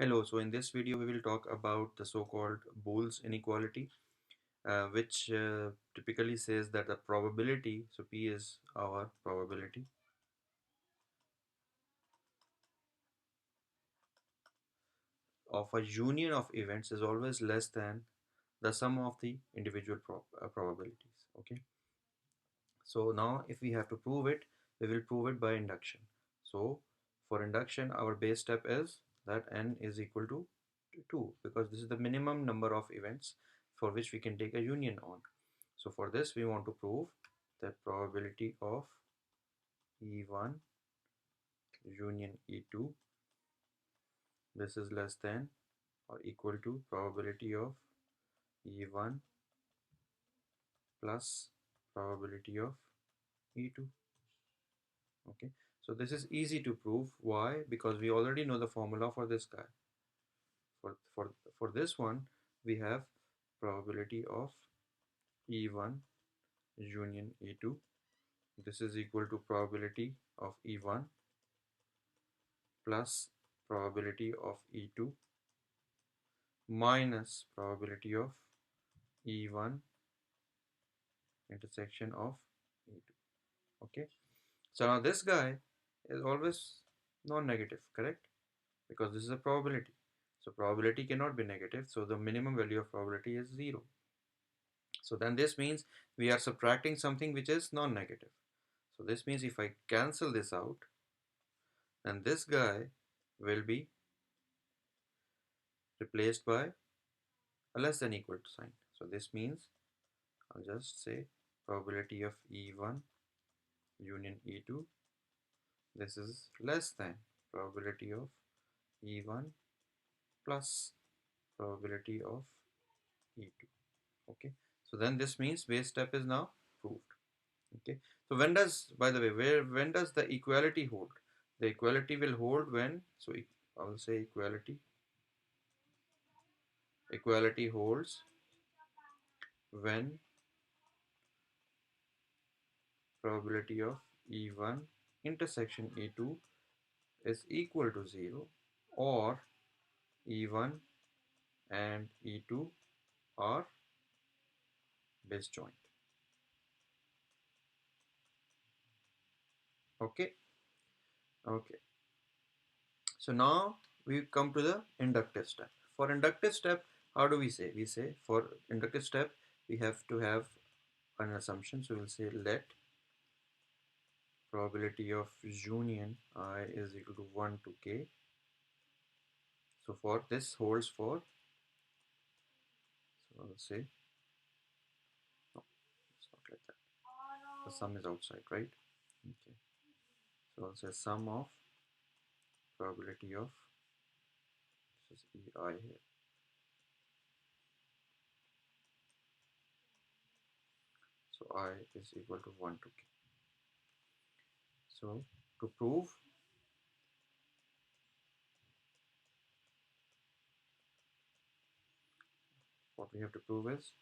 Hello, so in this video we will talk about the so-called Boole's inequality, which typically says that the probability, so P is our probability of a union of events is always less than the sum of the individual probabilities. Okay, so now if we have to prove it, we will prove it by induction. So for induction, our base step is that n is equal to 2 because this is the minimum number of events for which we can take a union on. So for this we want to prove that probability of E1 union E2, this is less than or equal to probability of E1 plus probability of E2. Okay, so this is easy to prove. Why? Because we already know the formula for this guy. For this one, we have probability of E1 union E2. This is equal to probability of E1 plus probability of E2 minus probability of E1 intersection of E2. Okay, so now this guy is always non-negative, correct? Because this is a probability. So probability cannot be negative, so the minimum value of probability is 0. So then this means we are subtracting something which is non-negative. So this means if I cancel this out, then this guy will be replaced by a less than equal to sign. So this means I'll just say probability of E1 union E2, this is less than probability of E1 plus probability of E2. Okay, so then this means base step is now proved. Okay, so when does, by the way, when does the equality hold? The equality will hold when, so I will say equality holds when probability of E1 intersection E2 is equal to 0, or E1 and E2 are disjoint. Okay, okay. So now we come to the inductive step. For inductive step, how do we say? We say for inductive step, we have to have an assumption. So we'll say let probability of union I is equal to 1 to k. So for this holds for, so I'll say, no, it's not like that. The sum is outside, right? Okay. So I'll say sum of probability of, this is EI here. So I is equal to 1 to k. So to prove, what we have to prove is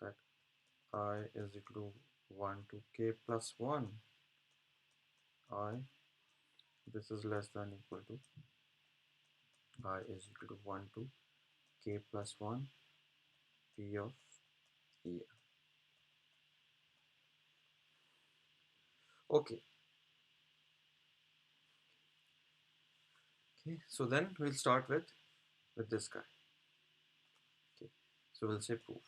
that I is equal to 1 to k plus 1. I, this is less than equal to I is equal to 1 to k plus 1 p of E. Okay. Okay, so then we'll start with this guy. Okay, so we'll say proof,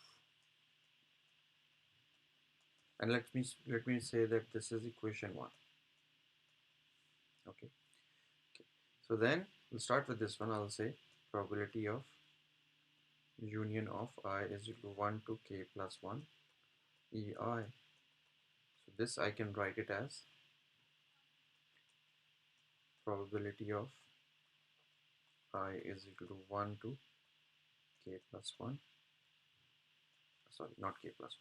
and let me say that this is equation 1. Okay, okay. So then we'll start with this one. I'll say probability of union of I is equal to 1 to k plus 1 EI. So this I can write it as probability of I is equal to 1 to k plus 1, sorry, not k plus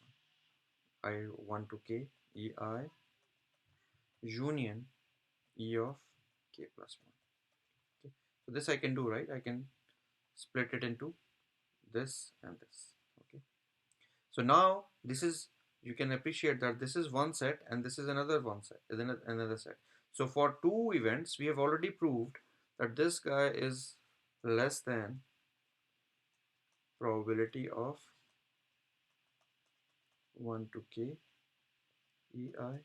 1, I 1 to k EI union E of k plus 1. Okay, so this I can do, right? I can split it into this and this. Okay, so now this is, you can appreciate that this is one set and this is another one set, is another set. So for two events we have already proved that this guy is less than probability of 1 to k ei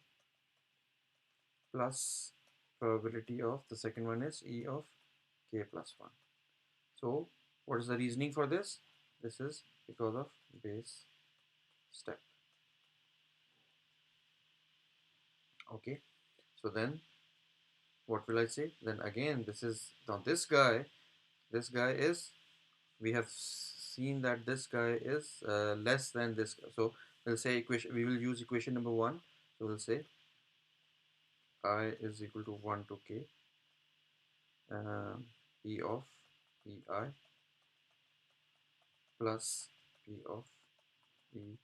plus probability of the second one is e of k plus 1. So what is the reasoning for this? This is because of base step. Okay, so then what will I say? Then again, this is now this guy is, we have seen that this guy is less than this. So we'll say equation, we will use equation number one. So we'll say I is equal to 1 to k p of ei plus p of e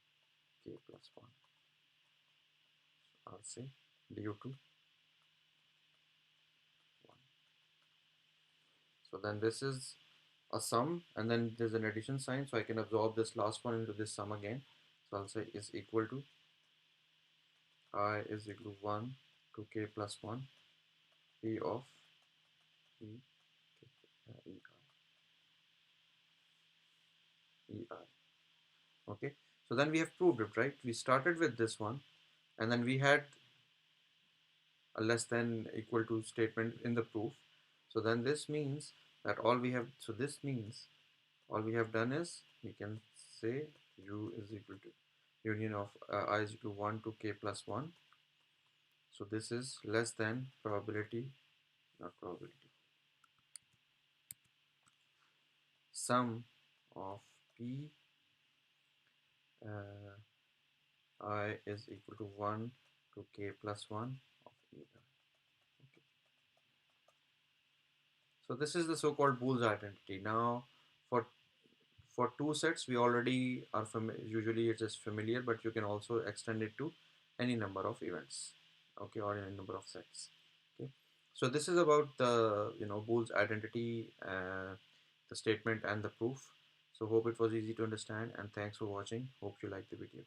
k plus 1. I'll say due to 1. So then this is a sum, and then there's an addition sign, so I can absorb this last one into this sum again. So I'll say is equal to I is equal to 1 to k plus 1 p of e, e, e I. Okay, so then we have proved it, right? We started with this one, and then we had a less than equal to statement in the proof. So then this means that all we have, so this means all we have done is we can say u is equal to union of I is equal to 1 to k plus 1. So this is less than probability, not probability, sum of p uh, I is equal to 1 to k plus 1 of e. Okay. So this is the so-called Boole's identity. Now for two sets we already are usually it is familiar, but you can also extend it to any number of events, okay, or any number of sets. Okay, so this is about the Boole's identity, the statement and the proof. So hope it was easy to understand, and thanks for watching. Hope you liked the video.